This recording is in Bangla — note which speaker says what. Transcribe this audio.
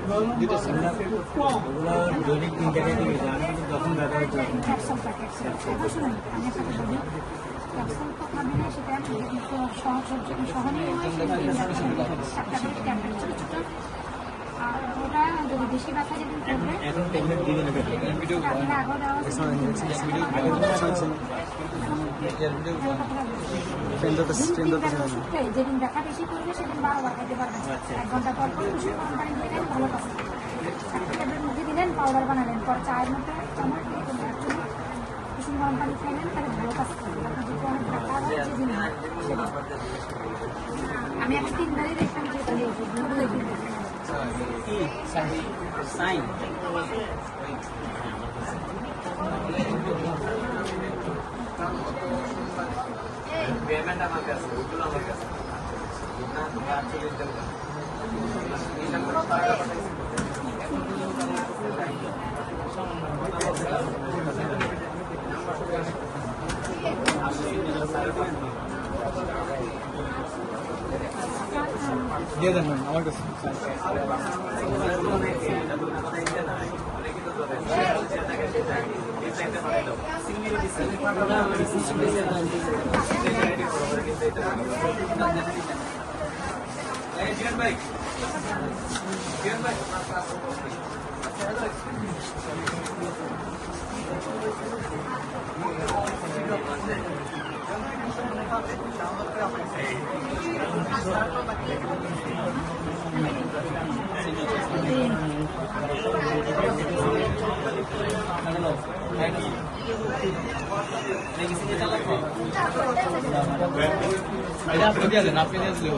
Speaker 1: ওগুলো দৈনিক 3 টাকা দিয়ে যান, কিন্তু যখন ব্যবহার করেন
Speaker 2: ক্যাপসুলটা শুনুন, আমি একটা কথা বলি। ক্যাপসুলটা খাবে না, সেটা সহনীয় হয়, ছোটো ছোটো। আর ওটা যদি বেশি ব্যথা যেদিন করবে
Speaker 1: এখন ট্যাবলেট দিয়ে দেবে।
Speaker 2: আগেও দেওয়া যেদিন ব্যথা বেশি করবে সেদিন 12 বার খাইতে পারবেন। 1 ঘন্টা পর পর কুসুম গরম পানি দিলেন, ভালো কাজ করবে। একটা ট্যাবলেট মুখে দিলেন, পাউডার বানালেন, পর চায়ের মতো চামচ দিয়ে কুসুম গরম পানি খাইলেন, তাহলে ভালো কাজ করবে। আপনার যদি অনেক ব্যথা হয় যেদিন সেদিন আমি একটা 3 বারই দেখতাম যে
Speaker 1: সাইন পেমেন্ট আমার কাছে, ওগুলো আমার কাছে না, তুমি 48 দেব না। দিয়ে দেন আমার কাছে। আপনি দিয়ে দেন, আপনি দিয়ে দিলে